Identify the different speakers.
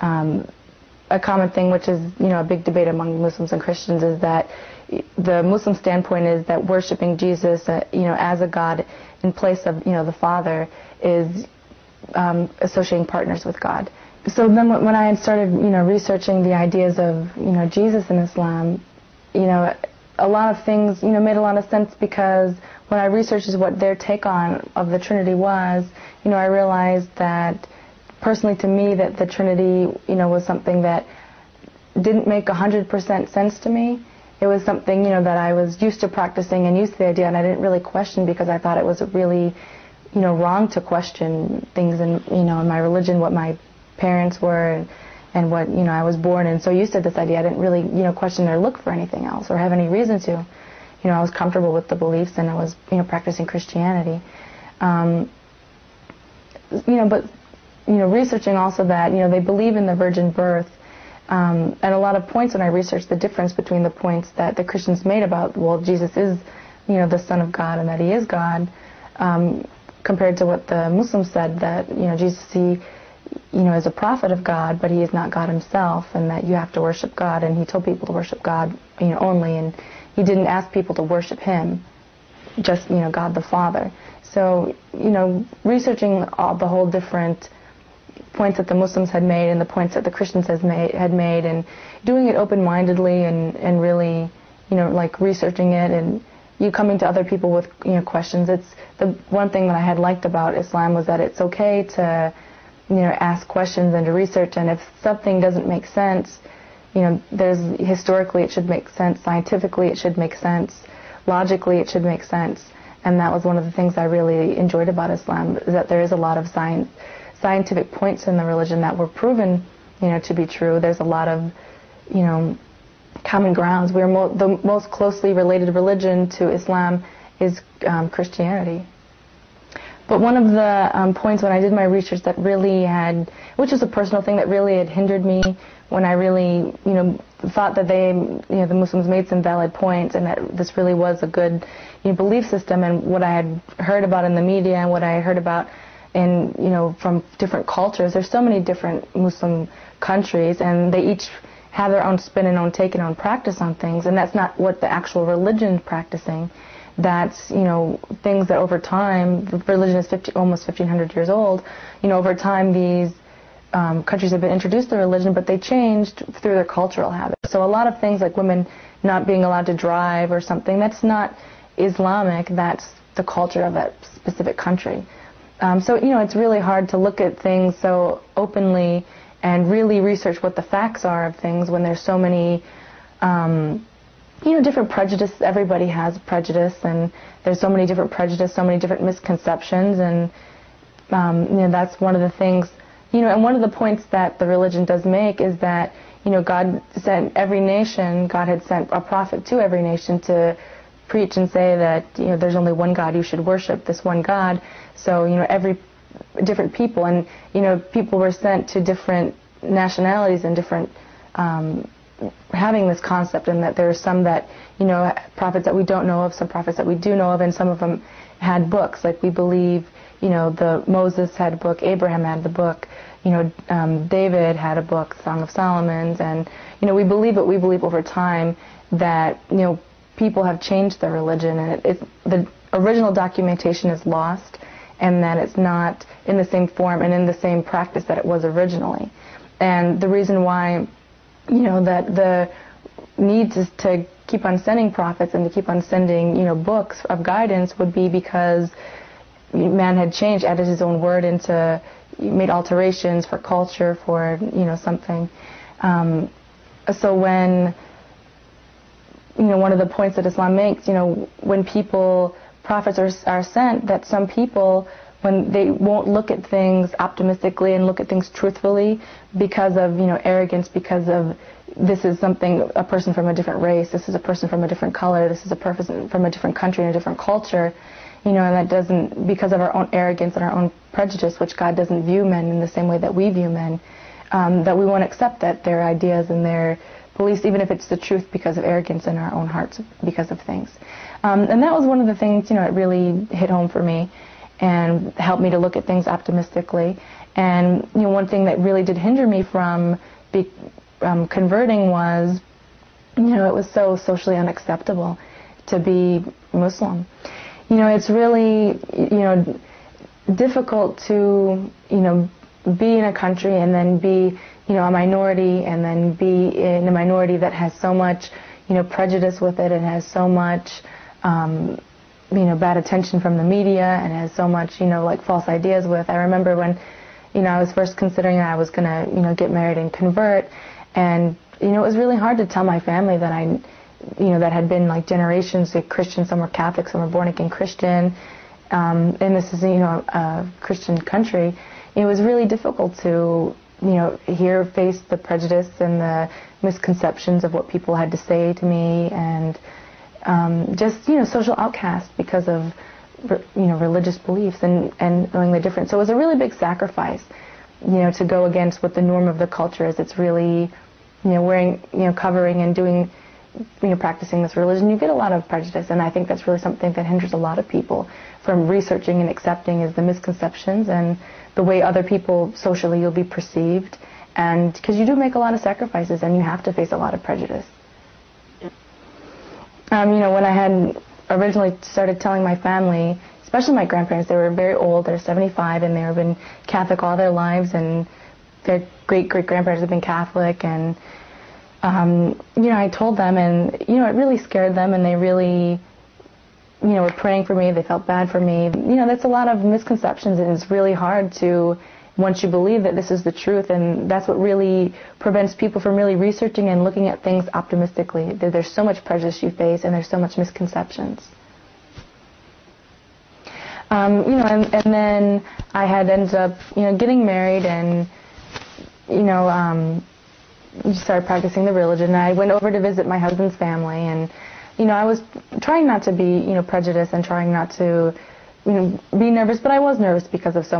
Speaker 1: a common thing, which is, a big debate among Muslims and Christians, is that the Muslim standpoint is that worshiping Jesus, as a God in place of, the Father, is associating partners with God. So then when I had started, researching the ideas of, Jesus in Islam, a lot of things, made a lot of sense, because when I researched what their take on of the Trinity was, I realized that personally to me that the Trinity, was something that didn't make 100% sense to me. It was something, that I was used to practicing and used to the idea, and I didn't really question, because I thought it was really, wrong to question things in, in my religion, what my parents were, and what, I was born in. So used to this idea, I didn't really, question or look for anything else or have any reason to. I was comfortable with the beliefs, and I was, practicing Christianity. But, researching also that, they believe in the virgin birth. And a lot of points when I researched the difference between the points that the Christians made about, well, Jesus is, the Son of God and that he is God, compared to what the Muslims said, that, Jesus, he, is a prophet of God, but he is not God himself, and that you have to worship God, and he told people to worship God, only, and he didn't ask people to worship him, just, God the Father. So, researching all the whole different points that the Muslims had made and the points that the Christians had made, and doing it open-mindedly and really, like researching it, and you coming to other people with, questions. It's the one thing that I had liked about Islam was that it's okay to, ask questions and to research, and if something doesn't make sense, historically it should make sense, scientifically it should make sense, logically it should make sense, and that was one of the things I really enjoyed about Islam, is that there is a lot of scientific points in the religion that were proven, to be true. There's a lot of, common grounds. We're the most closely related religion to Islam is Christianity. But one of the points when I did my research that really had, which is a personal thing that really had hindered me, when I really, thought that the Muslims made some valid points, and that this really was a good, belief system, and what I had heard about in the media and what I had heard about in, from different cultures. There's so many different Muslim countries, and they each have their own spin and own take and own practice on things, and that's not what the actual religion is practicing. That's, things that over time, the religion is almost 1,500 years old, over time these countries have been introduced to religion, but they changed through their cultural habits. So a lot of things like women not being allowed to drive or something, that's not Islamic, that's the culture of that specific country. So, it's really hard to look at things so openly and really research what the facts are of things when there's so many, different prejudice. Everybody has prejudice, and there's so many different prejudice, so many different misconceptions, and, that's one of the things, and one of the points that the religion does make is that, God sent every nation, God had sent a prophet to every nation to preach and say that, there's only one God, you should worship this one God. So, every different people, and, people were sent to different nationalities and different, having this concept, and that there are some that, prophets that we don't know of, some prophets that we do know of, and some of them had books. Like we believe, the Moses had a book, Abraham had the book, David had a book, Song of Solomon's, and, we believe over time that, people have changed their religion, and the original documentation is lost, and that it's not in the same form and in the same practice that it was originally. And the reason why, that the need to keep on sending prophets and to keep on sending, books of guidance would be because man had changed, added his own word into, made alterations for culture, for, something. So when, one of the points that Islam makes, when prophets are sent, that some people, when they won't look at things optimistically and look at things truthfully because of, arrogance, because of this is a person from a different race, this is a person from a different color, this is a person from a different country and a different culture, and that doesn't, because of our own arrogance and our own prejudice, which God doesn't view men in the same way that we view men, that we won't accept that their ideas and their beliefs, even if it's the truth, because of arrogance in our own hearts, because of things. And that was one of the things, it really hit home for me and helped me to look at things optimistically. And one thing that really did hinder me from converting was, it was so socially unacceptable to be Muslim. It's really, difficult to, be in a country and then be, a minority, and then be in a minority that has so much, prejudice with it, and has so much, bad attention from the media, and has so much, like false ideas with. I remember when, I was first considering that I was going to, get married and convert, and, it was really hard to tell my family that I, that had been like generations of Christians. Some were Catholic, some were born again Christian, and this is, a Christian country. It was really difficult to, face the prejudice and the misconceptions of what people had to say to me, and just, social outcast because of, religious beliefs and knowing the difference. So it was a really big sacrifice, to go against what the norm of the culture is. It's really, wearing, covering and doing, practicing this religion. You get a lot of prejudice, and I think that's really something that hinders a lot of people from researching and accepting, is the misconceptions and the way other people socially you'll be perceived. And because you do make a lot of sacrifices, and you have to face a lot of prejudice. When I had originally started telling my family, especially my grandparents, they were very old, they're 75, and they've been Catholic all their lives, and their great-great-grandparents have been Catholic, and, I told them, and, it really scared them, and they really, were praying for me, they felt bad for me. That's a lot of misconceptions, and it's really hard to, once you believe that this is the truth, and that's what really prevents people from really researching and looking at things optimistically. There's so much prejudice you face, and there's so much misconceptions. And then I had ended up, getting married, and, started practicing the religion. And I went over to visit my husband's family, and, I was trying not to be, prejudiced, and trying not to, be nervous, but I was nervous because of so